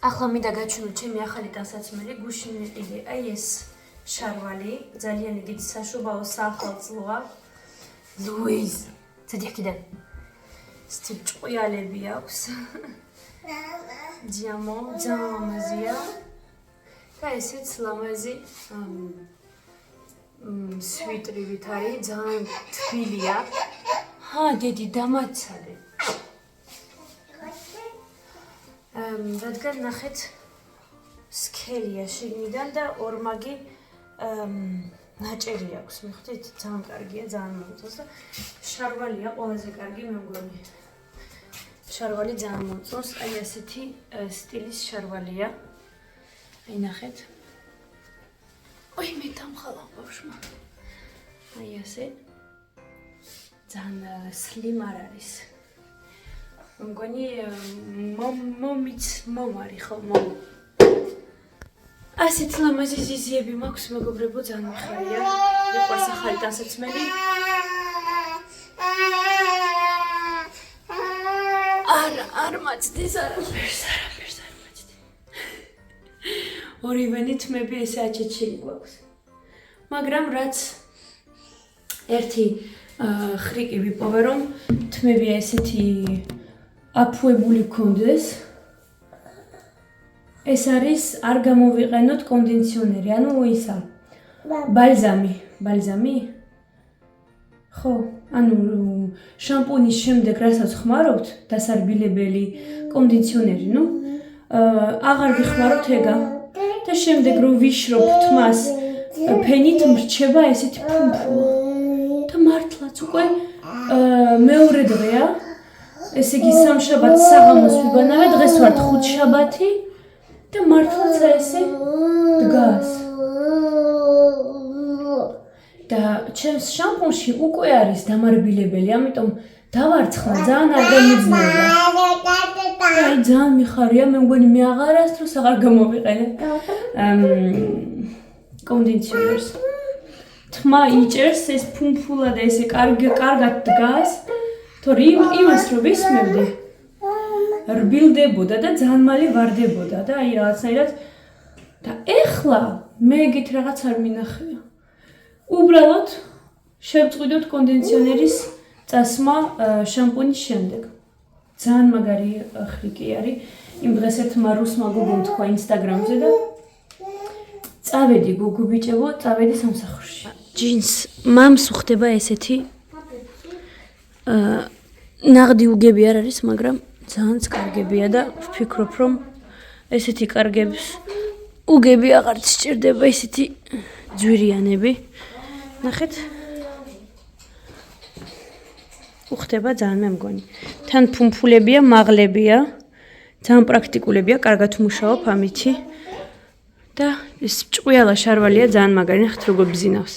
ახლა მინდა გაჩვენოთ ჩემი ახალი დასაცმელი, გუშინ მიყიდე აი ეს შარვალი, ძალიან იგი საშობაო სახალწლოა. ლუიზ, ცოტა კიდე. სტილ ჭყიალები აქვს. ჯამო, ჯამაზია. და ესეც ლამაზი სვიტრივით არის, ძალიან თბილია. დედი დამაცალე. რადგან ნახეთ სქელია შიგნიდან და ორმაგი ნაჭერი აქვს, მიხვდით? ძალიან კარგია, ძალიან მომწონს და შარვალია ყველაზე კარგი მე მგონი. შარვალი ძალიან მომწონს, აი ასეთი სტილის შარვალია. აი ნახეთ. ой, მე დამხალა ბავშვმა. აი ასე. ძალიან სლიმ არ არის. მგონი მომიც მომარი ხო მომ. ასეთ ლამაზი ზიზიები მაქვს მეგობრებო, ძალიან მიხარია. მიყვარს ახალი დასაცმელი. არ მაჭდის არაფერს არ მაჭდი. ორივენი თმები ესე აჩეჩილი გვაქვს. მაგრამ რაც ერთი ხრიკი ვიპოვე რომ თმები ესეთი აფუებული გქონდეს. ეს არის არ გამოვიყენოთ კონდიციონერი, ანუ ისა ბალზამი. ხო, ანუ შამპუნის შემდეგ რასაც ხმარობთ, დასარბილებელი კონდიციონერი, აღარ გიხმაროთ ეგა. და შემდეგ რომ ვიშრობთ მას ფენით მრჩება ესეთი ფუმფულა. და მართლაც უკვე მეორე დღეა. ესე იგი სამშაბათს საღამოს ვიბანავე, დღეს ვართ ხუთშაბათი და მართლაც ესე დგას. და ჩემს შამპუნში უკვე არის დამარბილებელი, ამიტომ დავარცხნა ძალიან არ გამიძნევა. აი ძალიან მიხარია, მე მგონი მე აღარასდროს აღარ გამოვიყენე კონდიციონერს. თმა იჭერს ეს ფუმფულა და ესე კარგად დგას. თორემ იმას რო ვისმევდი რბილდებოდა და ძალიან მალე ვარდებოდა და აი რაღაცნაირად და ეხლა მე ეგეთ რაღაც არ მინახია. უბრალოდ შევწყვიდოთ კონდიციონერის წასმა შამპუნის შემდეგ. ძალიან მაგარი ხრიკი არის. იმ დღეს ერთმა რუსმა გოგომ თქვა ინსტაგრამზე და წავედი გოგო ბიჭებო, წავედი სამსახურში. ჯინს მამს უხდება ესეთი ნაღდი უგები არ არის, მაგრამ ძალიან კარგებია და ვფიქრობ, რომ ესეთი კარგების უგები აღარც სჭირდება, ესეთი ძვირიანები. ნახეთ. უხდება ძალიან მე მგონი. თან ფუმფულებია, მაღლებია, ძალიან პრაქტიკულებია, კარგად მუშაობ ამითი. და ეს ჭყუიალა შარვალია ძალიან მაგარი, ნახეთ როგორ ბზინავს.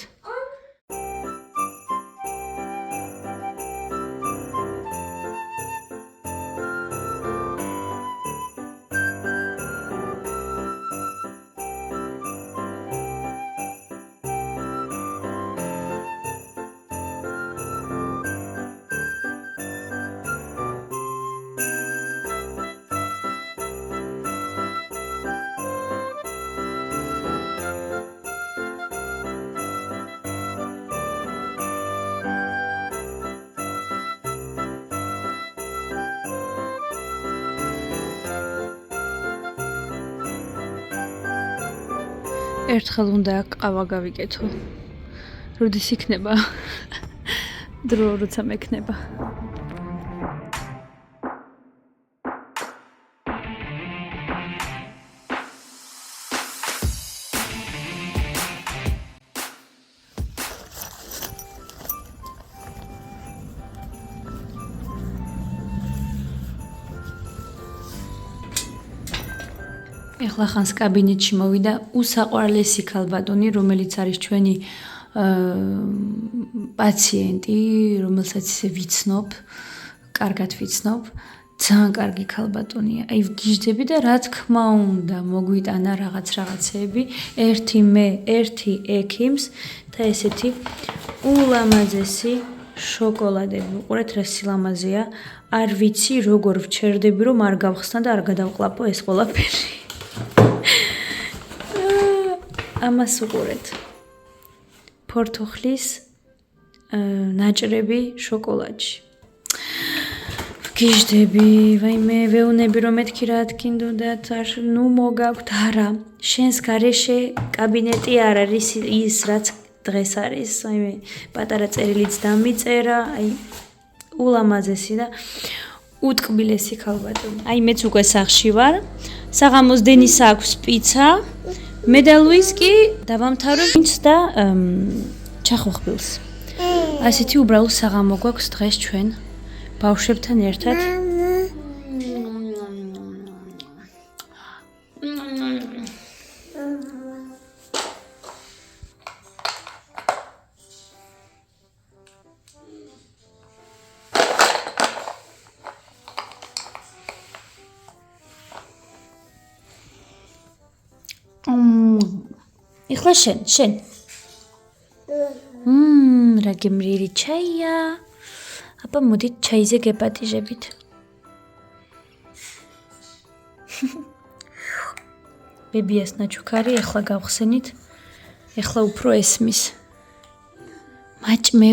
ერთხელ უნდა ყავა გავიკეთო. როდის იქნება? დრო როცა მექნება. ეხლა ხანს კაბინეტში მოვიდა უსაყვარლესი ქალბატონი, რომელიც არის ჩვენი პაციენტი, რომელსაც ისე ვიცნობ, კარგად ვიცნობ, ძალიან კარგი ქალბატონია. აი ვგიჟდები და რა თქმა უნდა მოგვიტანა რაღაცეები, ერთი მე, ერთი ექიმს და ესეთი ულამაზესი შოკოლადები. უყურეთ რა სილამაზეა. არ ვიცი როგორ ვჩერდები რომ არ გავხსნა და არ გადავყლაპო ეს ყველაფერი. ამას უყურეთ. ფორთოხლის ნაჭრები შოკოლადში. გიждები, ვაიმე, ვეუნები რომ მეთქი რა თქინდუდათ, არ ნუ მოგაქვთ, არა. შენს გარეშე კაბინეტი არ არის ის რაც დღეს არის, ვაიმე, პატარა წერილიც დამიწერა, აი ულამაზესი და უტკბილესი ქალბატონი. აი მეც უკვე სახლში ვარ. საღამოს დენის აქვს პიცა. მე და ლუის კი დავამთავრებ ინც და ჩახოხბილს. ასეთი უბრალო საღამო გვაქვს დღეს ჩვენ ბავშვებთან ერთად. ეხლა შენ. რა გემრიელი ჩაია. აბა მოდით ჩაიზე გეპატიჟებით. ბებიას ნაჩუქარი ეხლა გავხსენით. ეხლა უფრო ესმის. მაჭმე